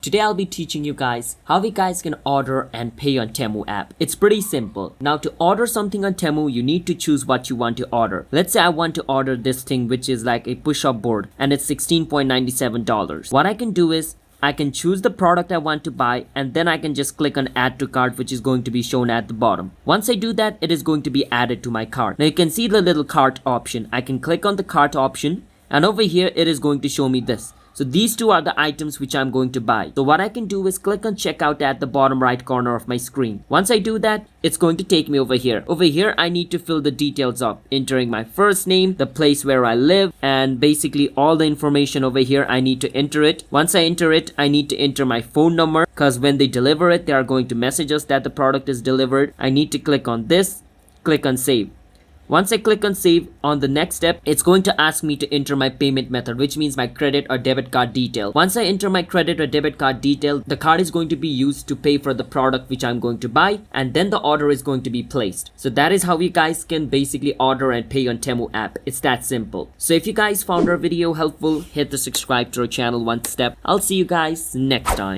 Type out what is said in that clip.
Today I'll be teaching you guys how we guys can order and pay on Temu app. It's pretty simple. Now to order something on Temu, you need to choose what you want to order. Let's say I want to order this thing which is like a push-up board and it's $16.97. What I can do is I can choose the product I want to buy and then I can just click on add to cart, which is going to be shown at the bottom. Once I do that, it is going to be added to my cart. Now you can see the little cart option. I can click on the cart option and over here it is going to show me this. So these two are the items which I'm going to buy. So what I can do is click on checkout at the bottom right corner of my screen. Once I do that, it's going to take me over here. Over here, I need to fill the details up, entering my first name, the place where I live, and basically all the information over here, I need to enter it. Once I enter it, I need to enter my phone number because when they deliver it, they are going to message us that the product is delivered. I need to click on this, click on save. Once I click on save, on the next step, it's going to ask me to enter my payment method, which means my credit or debit card detail. Once I enter my credit or debit card detail, the card is going to be used to pay for the product which I'm going to buy, and then the order is going to be placed. So that is how you guys can basically order and pay on Temu app. It's that simple. So if you guys found our video helpful, hit the subscribe to our channel one step. I'll see you guys next time.